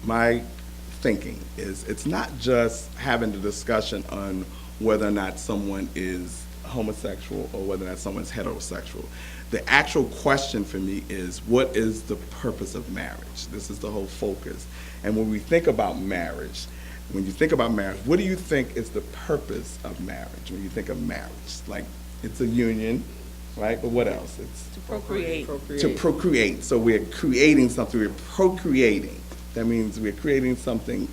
my thinking is it's not just having the discussion on whether or not someone is homosexual or whether or not someone's heterosexual. The actual question for me is, what is the purpose of marriage? This is the whole focus. And when we think about marriage, when you think about marriage, what do you think is the purpose of marriage? When you think of marriage, like it's a union, right? But what else? It's To procreate. to procreate. So we're creating something, we're procreating. That means we're creating something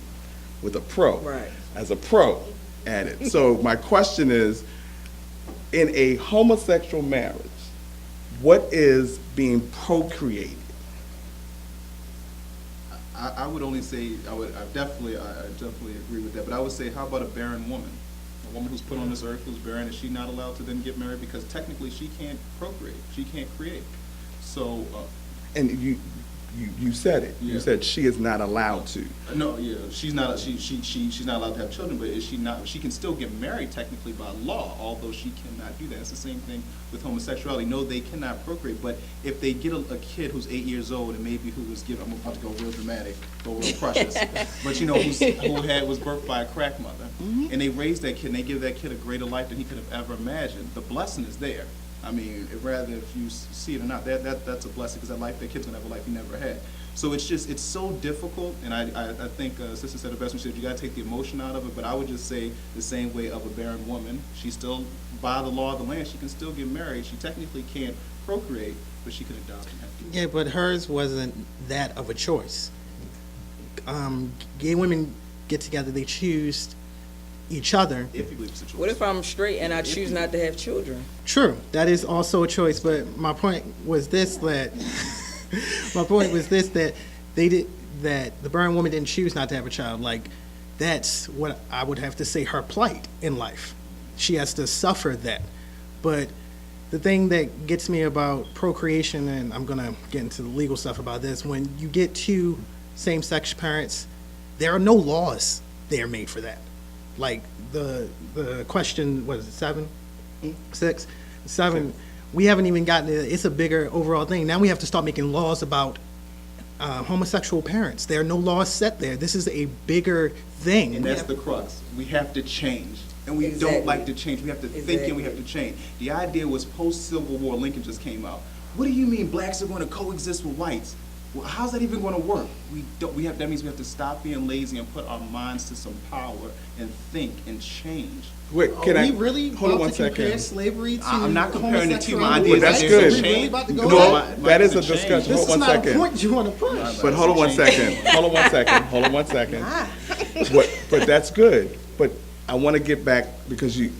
with a pro, Right. as a pro at it. So my question is, in a homosexual marriage, what is being procreated? I would only say, I definitely agree with that, but I would say, how about a barren woman? A woman who's put on this earth who's barren, is she not allowed to then get married? Because technically she can't procreate, she can't create. So, And you said it. Yeah. You said she is not allowed to. no, yeah, she's not allowed to have children, but is she not, she can still get married technically by law, although she cannot do that. It's the same thing with homosexuality. No, they cannot procreate, but if they get a kid who's 8 years old and maybe who was given, I'm about to go real dramatic, go real precious, but you know, was birthed by a crack mother, and they raise that kid and they give that kid a greater life than he could have ever imagined, the blessing is there. I mean, rather if you see it or not, that's a blessing, because that kid's gonna have a life he never had. So it's so difficult, and I think Sister said it best when she said you gotta take the emotion out of it, but I would just say the same way of a barren woman. She's still, by the law of the land, she can still get married. She technically can't procreate, but she can adopt and have kids. Yeah, but hers wasn't that of a choice. Gay women get together, they choose each other. If you believe it's a choice. What if I'm straight and I choose not to have children? True, that is also a choice, but my point was this, that that the barren woman didn't choose not to have a child. Like, that's what I would have to say her plight in life. She has to suffer that. But the thing that gets me about procreation, and I'm gonna get into the legal stuff about this, when you get two same-sex parents, there are no laws there made for that. Like the question, what is it, 7? 6? 7, we haven't even gotten it. It's a bigger overall thing. Now we have to start making laws about homosexual parents. There are no laws set there. This is a bigger thing. And that's the crux. We have to change. And we don't like to change. We have to think and we have to change. The idea was post-Civil War, Lincoln just came out. What do you mean blacks are going to coexist with whites? Well, how's that even going to work? That means we have to stop being lazy and put our minds to some power and think and change. Wait, Are we really hold on about one to compare second. slavery to I'm not comparing the two. My homosexuality? idea is that's that good. there's a Are we really change. about to go No, there? that is a Change. discussion. This Hold is one not a second. point you want to push. But hold on one second. Hold on one second. Hold on one second. But that's good. But I want to get back, because you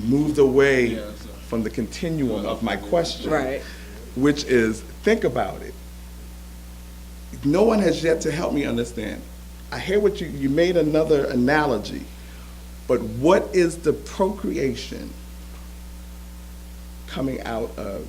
moved away Yeah, so- from the continuum of my question, Right. which is, think about it. No one has yet to help me understand. I hear what you made another analogy, but what is the procreation coming out of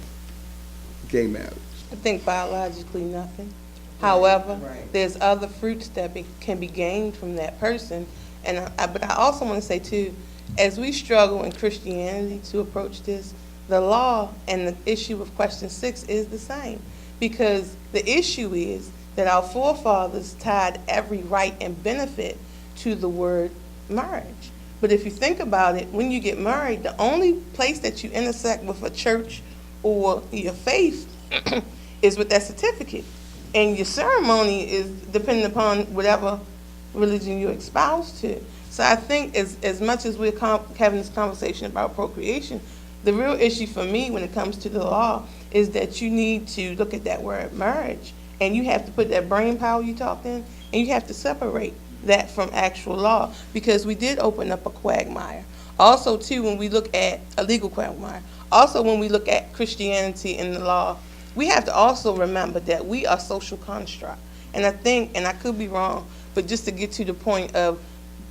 gay marriage? I think biologically nothing. However, Right. there's other fruits that can be gained from that person. But I also want to say too, as we struggle in Christianity to approach this, the law and the issue of question 6 is the same. Because the issue is that our forefathers tied every right and benefit to the word marriage. But if you think about it, when you get married, the only place that you intersect with a church or your faith is with that certificate. And your ceremony is dependent upon whatever religion you're espoused to. So I think as much as we're having this conversation about procreation, the real issue for me when it comes to the law is that you need to look at that word marriage, and you have to put that brain power you talked in, and you have to separate that from actual law, because we did open up a quagmire. Also, too, when we look at a legal quagmire, also when we look at Christianity and the law, we have to also remember that we are social construct. And I think, and I could be wrong, but just to get to the point of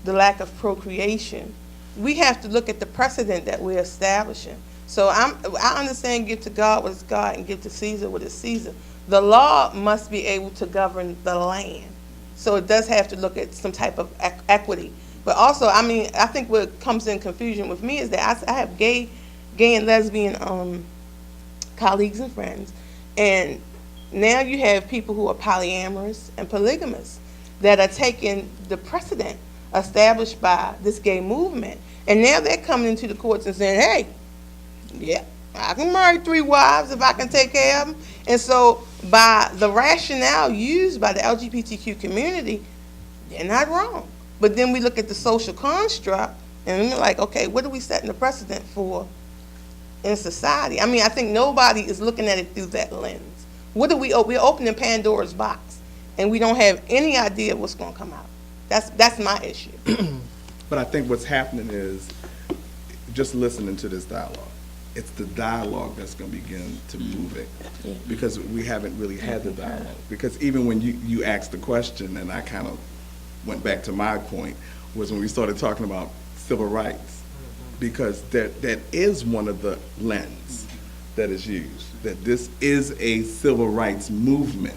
the lack of procreation, we have to look at the precedent that we're establishing. So I understand give to God what is God and give to Caesar what is Caesar. The law must be able to govern the land. So it does have to look at some type of equity. But also, I mean, I think what comes in confusion with me is that I have gay and lesbian colleagues and friends, and now you have people who are polyamorous and polygamous. that are taking the precedent established by this gay movement. And now they're coming into the courts and saying, hey, yeah, I can marry 3 wives if I can take care of them. And so by the rationale used by the LGBTQ community, they're not wrong. But then we look at the social construct and we're like, okay, what are we setting the precedent for in society? I mean, I think nobody is looking at it through that lens. What are we're opening Pandora's box and we don't have any idea what's going to come out. That's my issue. But I think what's happening is, just listening to this dialogue, it's the dialogue that's going to begin to move it. Because we haven't really had the dialogue. Because even when you asked the question, and I kind of went back to my point, was when we started talking about civil rights. Because that is one of the lens that is used, that this is a civil rights movement.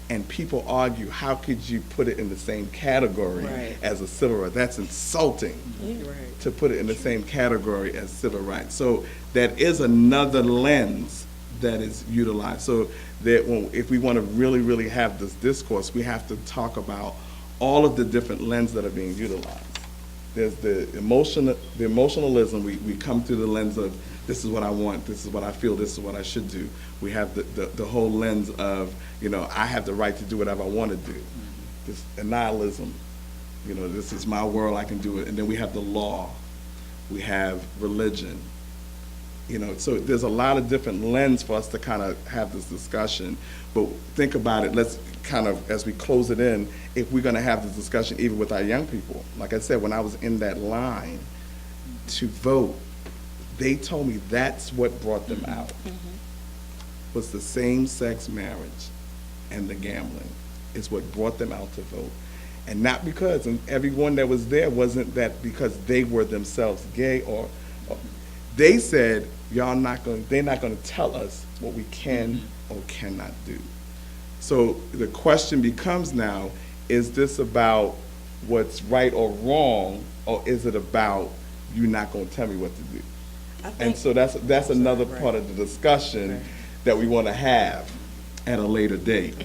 And people argue, how could you put it in the same category Right. as a civil right? That's insulting Right. to put it in the same category as civil rights. So that is another lens that is utilized. So that if we want to really, really have this discourse, we have to talk about all of the different lenses that are being utilized. There's the emotionalism. We come through the lens of, this is what I want, this is what I feel, this is what I should do. We have the whole lens of, I have the right to do whatever I want to do. This nihilism, this is my world, I can do it. And then we have the law, we have religion. So there's a lot of different lenses for us to kind of have this discussion. But think about it, let's kind of, as we close it in, if we're going to have this discussion even with our young people. Like I said, when I was in that line to vote, they told me that's what brought them out, was the same-sex marriage and the gambling is what brought them out to vote. And not because, and everyone that was there wasn't that because they were themselves gay or they said, they're not going to tell us what we can or cannot do. So the question becomes now, is this about what's right or wrong, or is it about you not going to tell me what to do? And so that's another part of the discussion that we want to have at a later date.